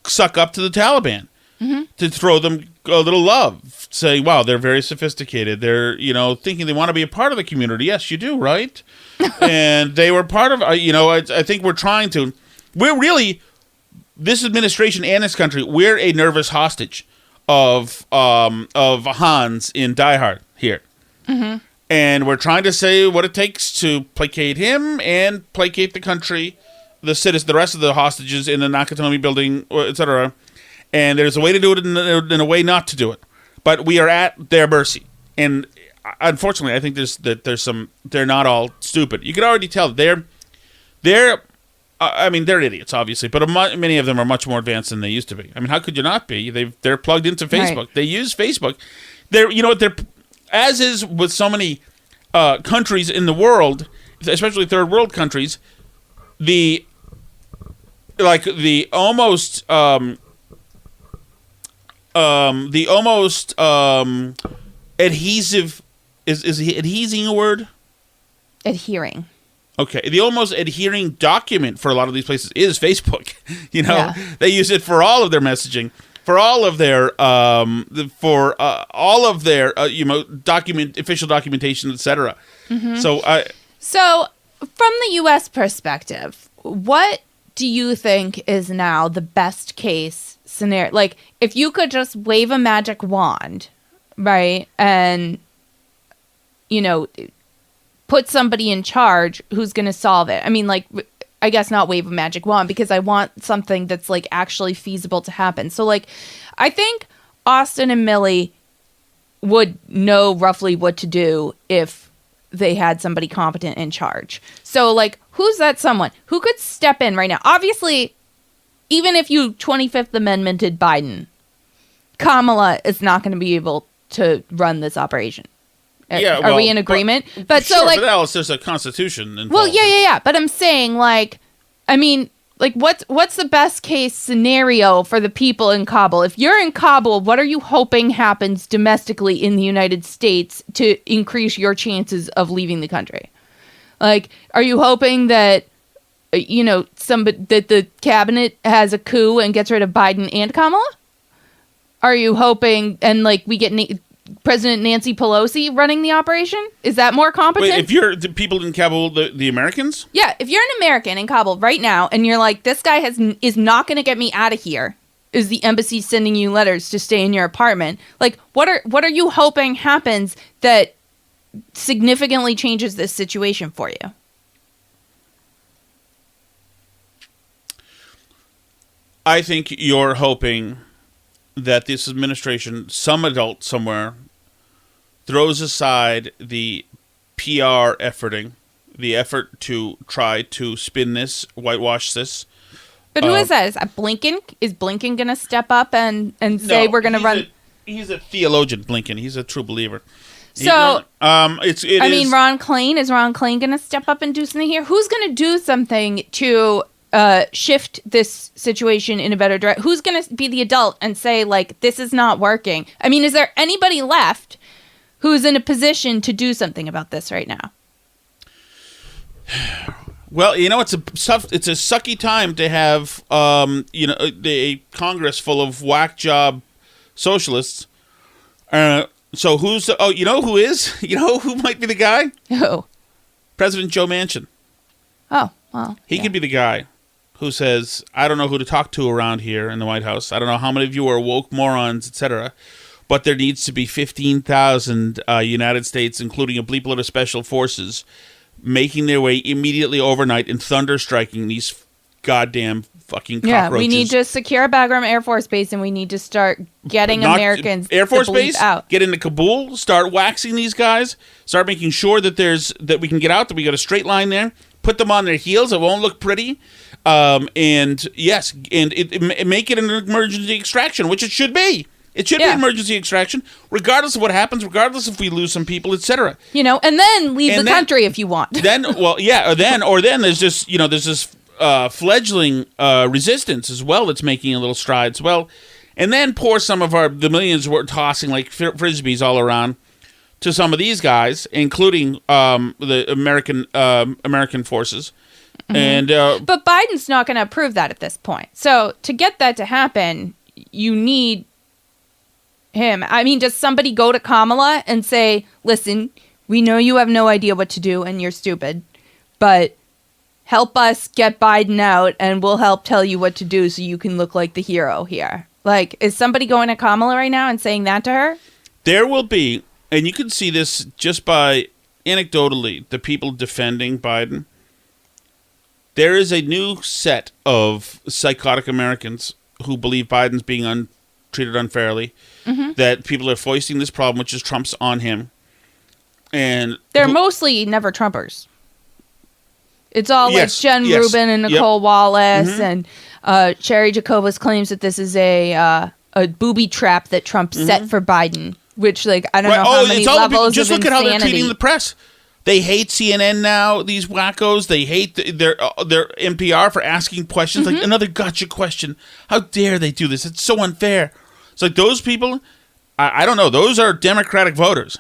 suck up to the Taliban. Mm-hmm. To throw them a little love. Say, wow, they're very sophisticated. They're, thinking they want to be a part of the community. Yes, you do, right? And they were part of, I think we're trying to, this administration and this country, we're a nervous hostage of Hans in Die Hard here. Mm-hmm. And we're trying to say what it takes to placate him and placate the country, the rest of the hostages in the Nakatomi building, etc. And there's a way to do it and a way not to do it. But we are at their mercy. And unfortunately, I think they're not all stupid. You can already tell they're idiots, obviously, but many of them are much more advanced than they used to be. I mean, how could you not be? They're plugged into Facebook. Right. They use Facebook. They're as is with so many countries in the world, especially third world countries, the almost adhesive is adhesing a word? Adhering. Okay, the almost adhering document for a lot of these places is Facebook. They use it for all of their messaging, for all of their official documentation, etc. Mm-hmm. So from the U.S. perspective, what do you think is now the best case scenario? Like, if you could just wave a magic wand, right, and put somebody in charge who's going to solve it. I mean, like, I guess not wave a magic wand, because I want something that's, like, actually feasible to happen. So, like, I think Austin and Millie would know roughly what to do if they had somebody competent in charge. So, like, who's that someone who could step in right now? Obviously, even if you 25th Amendmented Biden, Kamala is not going to be able to run this operation. Yeah, are we in agreement? But sure, so, like, but Alice, there's a constitution involved. Well, yeah. But I'm saying, like, I mean, like, what's the best case scenario for the people in Kabul? If you're in Kabul, what are you hoping happens domestically in the United States to increase your chances of leaving the country? Like, are you hoping that that the cabinet has a coup and gets rid of Biden and Kamala? Are you hoping and like we get President Nancy Pelosi running the operation? Is that more competent? Wait, if you're the people in Kabul, the Americans? Yeah, if you're an American in Kabul right now and you're like, this guy is not going to get me out of here, is the embassy sending you letters to stay in your apartment? Like, what are you hoping happens that significantly changes this situation for you? I think you're hoping that this administration, some adult somewhere, throws aside the PR efforting, the effort to try to spin this, whitewash this. But who is that? Is that Blinken? Is Blinken going to step up and say we're going to run? He's a theologian, Blinken. He's a true believer. So, Ron Klain, is Ron Klain going to step up and do something here? Who's going to do something to shift this situation in a better direction? Who's going to be the adult and say, like, this is not working? I mean, is there anybody left who's in a position to do something about this right now? Well, it's a sucky time to have a Congress full of whack job socialists. So who's who is? You know who might be the guy? Who? President Joe Manchin. Oh, well. He could be the guy who says, I don't know who to talk to around here in the White House. I don't know how many of you are woke morons, etc. But there needs to be 15,000 United States, including a bleep load of special forces, making their way immediately overnight and thunder striking these goddamn fucking cockroaches. Yeah, we need to secure Bagram Air Force Base, and we need to start getting Americans Air Force to Base out. Get into Kabul, start waxing these guys, start making sure that we can get out, that we got a straight line there, put them on their heels. It won't look pretty. And yes, and make it an emergency extraction, which it should be. It should be emergency extraction, regardless of what happens, regardless if we lose some people, etc. And then leave the country if you want. Then there's just there's this fledgling resistance as well that's making a little strides. Well, and then pour some of the millions we're tossing like frisbees all around to some of these guys, including the American forces. Mm-hmm. And but Biden's not going to approve that at this point. So to get that to happen, you need him. I mean, does somebody go to Kamala and say, listen, we know you have no idea what to do and you're stupid, but help us get Biden out and we'll help tell you what to do so you can look like the hero here? Like, is somebody going to Kamala right now and saying that to her? There will be, and you can see this just by anecdotally, the people defending Biden. There is a new set of psychotic Americans who believe Biden's being treated unfairly, that people are foisting this problem, which is Trump's on him. And they're mostly never Trumpers. It's all like Jen Rubin and Nicole Wallace, and Sherry Jacobus claims that this is a booby trap that Trump set for Biden, which, like, I don't know how many levels just of look at how they're treating insanity. the press. They hate CNN now, these wackos. They hate their NPR for asking questions, like another gotcha question. How dare they do this? It's so unfair. It's like those people, I don't know, those are Democratic voters.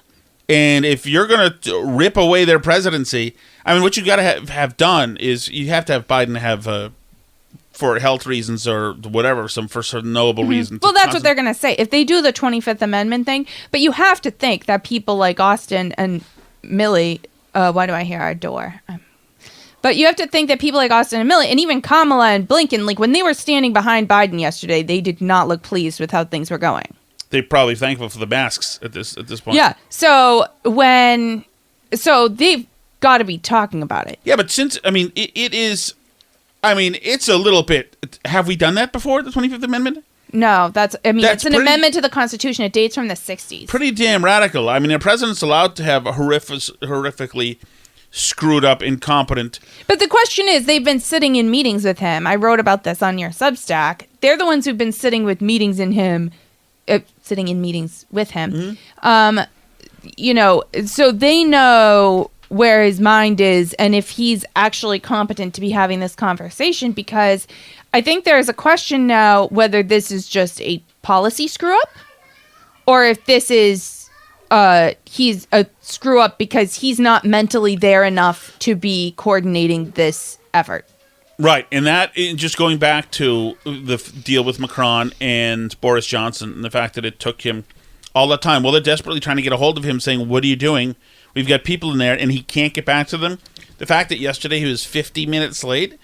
And if you're going to rip away their presidency, I mean, what you got to have done is you have to have Biden have, for health reasons or whatever, for some knowable reason. Well, that's what they're going to say. If they do the 25th Amendment thing, but you have to think that people like Austin and Millie, why do I hear our door? But you have to think that people like Austin and Millie, and even Kamala and Blinken, like when they were standing behind Biden yesterday, they did not look pleased with how things were going. They're probably thankful for the masks at this point. Yeah. So they've got to be talking about it. Yeah, but since it's a little bit. Have we done that before? The 25th Amendment? No, it's an amendment to the Constitution. It dates from the 60s. Pretty damn radical. I mean, the president's allowed to have a horrifically screwed up, incompetent. But the question is, they've been sitting in meetings with him. I wrote about this on your Substack. They're the ones who've been sitting with meetings in him, sitting in meetings with him. So they know where his mind is and if he's actually competent to be having this conversation, because I think there's a question now whether this is just a policy screw up or if this is he's a screw up because he's not mentally there enough to be coordinating this effort. Right, and that, just going back to the deal with Macron and Boris Johnson and the fact that it took him all that time. Well, they're desperately trying to get a hold of him saying, what are you doing? We've got people in there, and he can't get back to them. The fact that yesterday he was 50 minutes late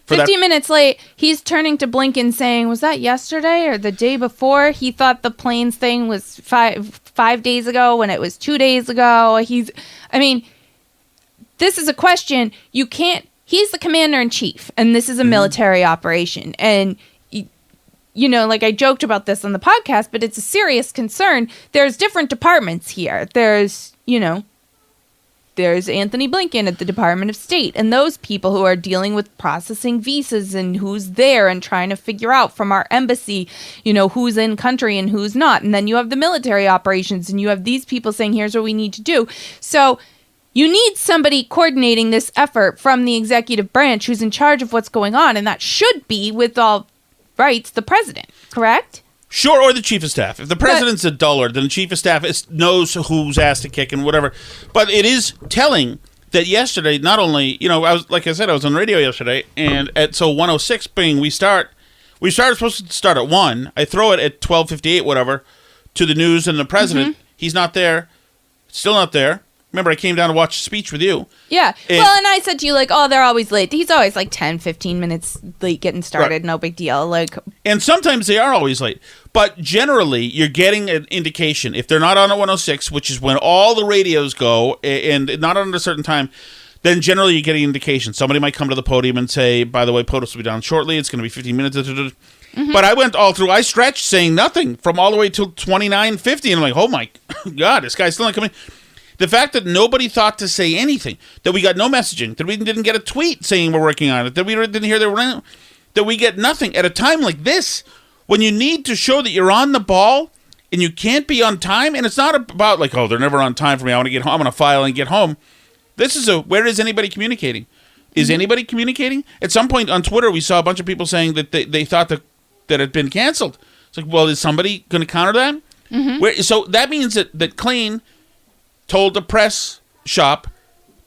15 minutes late, he's turning to Blinken saying, was that yesterday or the day before? He thought the planes thing was five days ago when it was 2 days ago. This is a question you can't. He's the commander-in-chief, and this is a military operation. And, like I joked about this on the podcast, but it's a serious concern. There's different departments here. There's Anthony Blinken at the Department of State, and those people who are dealing with processing visas and who's there and trying to figure out from our embassy, who's in country and who's not. And then you have the military operations, and you have these people saying, here's what we need to do. So you need somebody coordinating this effort from the executive branch who's in charge of what's going on, and that should be, with all rights, the president, correct? Sure, or the chief of staff. If the president's a dullard, then the chief of staff knows who's ass to kick and whatever. But it is telling that yesterday, not only, I was on the radio yesterday, and at 1:06, we started supposed to start at 1. I throw it at 12:58, whatever, to the news and the president. He's not there, still not there. Remember, I came down to watch a speech with you. Yeah. And I said to you, they're always late. He's always 10, 15 minutes late getting started. Right. No big deal. And sometimes they are always late. But generally, you're getting an indication. If they're not on at 1:06, which is when all the radios go, and not on at a certain time, then generally you get an indication. Somebody might come to the podium and say, by the way, POTUS will be down shortly. It's going to be 15 minutes. But I went all through. I stretched saying nothing from all the way till 29:50. And I'm like, oh, my God, this guy's still not coming. The fact that nobody thought to say anything, that we got no messaging, that we didn't get a tweet saying we're working on it, that we didn't hear that we get nothing at a time like this, when you need to show that you're on the ball and you can't be on time, and it's not about they're never on time for me. I want to get home. I'm going to file and get home. This is where is anybody communicating? Is anybody communicating? At some point on Twitter, we saw a bunch of people saying that they thought that it had been canceled. It's well, is somebody going to counter that? So that means that Klain told the press shop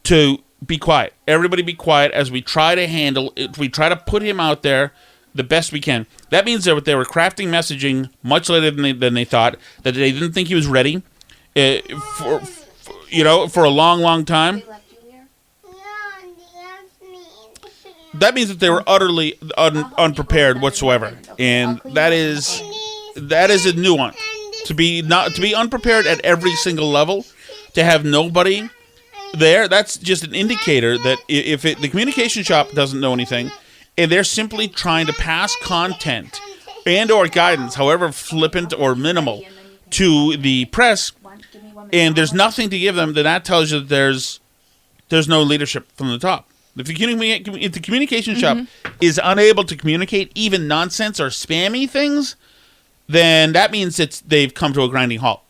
to be quiet. Everybody be quiet as we try to handle it. We try to put him out there the best we can. That means that they were crafting messaging much later than they thought, that they didn't think he was ready for a long, long time. That means that they were utterly unprepared whatsoever. And that is a nuance. To be unprepared at every single level, to have nobody there, that's just an indicator that if the communication shop doesn't know anything, and they're simply trying to pass content and or guidance, however flippant or minimal, to the press, and there's nothing to give them, then that tells you that there's no leadership from the top. If the communication shop is unable to communicate even nonsense or spammy things, then that means they've come to a grinding halt.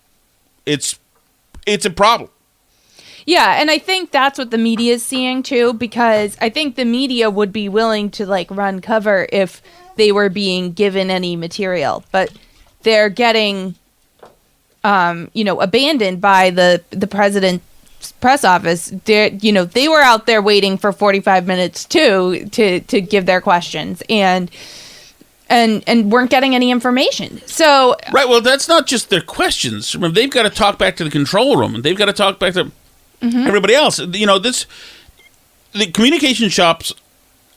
It's a problem. Yeah, and I think that's what the media is seeing too, because I think the media would be willing to run cover if they were being given any material, but they're getting abandoned by the president's press office. They were out there waiting for 45 minutes too to give their questions and weren't getting any information. So right, well, that's not just their questions. Remember, they've got to talk back to the control room, and they've got to talk back to everybody else. The communication shops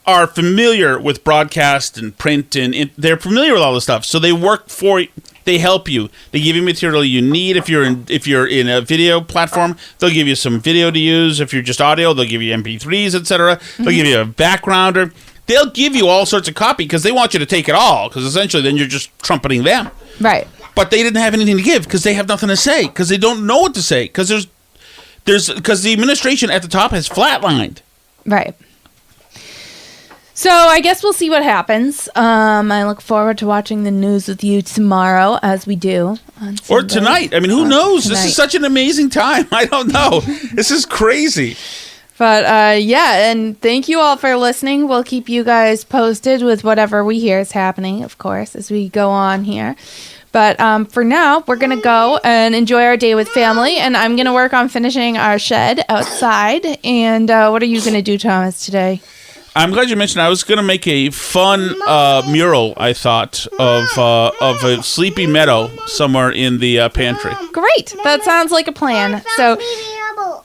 are familiar with broadcast and print, and they're familiar with all this stuff. So they work for you. They help you. They give you material you need. If you're in a video platform, they'll give you some video to use. If you're just audio, they'll give you MP3s, etc. They'll give you a backgrounder. They'll give you all sorts of copy because they want you to take it all, because essentially then you're just trumpeting them. Right. But they didn't have anything to give because they have nothing to say, because they don't know what to say, because because the administration at the top has flatlined. Right. So I guess we'll see what happens. I look forward to watching the news with you tomorrow, as we do on Sunday. Or tonight. I mean, who knows? Tonight. This is such an amazing time. I don't know. This is crazy. But, and thank you all for listening. We'll keep you guys posted with whatever we hear is happening, of course, as we go on here. But for now, we're going to go and enjoy our day with family, and I'm going to work on finishing our shed outside. And what are you going to do, Thomas, today? I'm glad you mentioned I was going to make a fun mural, I thought, of a sleepy meadow somewhere in the pantry. Great. That sounds like a plan. So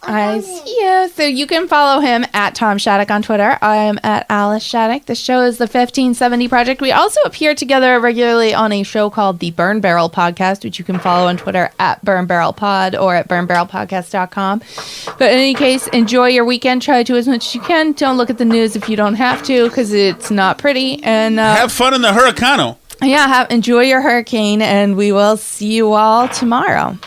I see you. So you can follow him at Tom Shattuck on Twitter. I am at Alice Shattuck. The show is the 1570 Project. We also appear together regularly on a show called the Burn Barrel Podcast, which you can follow on Twitter at Burn Barrel Pod or at burnbarrelpodcast.com. But in any case, enjoy your weekend. Try to as much as you can. Don't look at the news if you don't have to, because it's not pretty. And have fun in the hurricano. Yeah, enjoy your hurricane, and we will see you all tomorrow.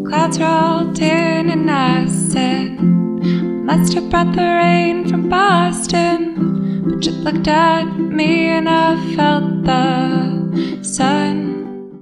Clouds rolled in and I said, must have brought the rain from Boston. But you looked at me and I felt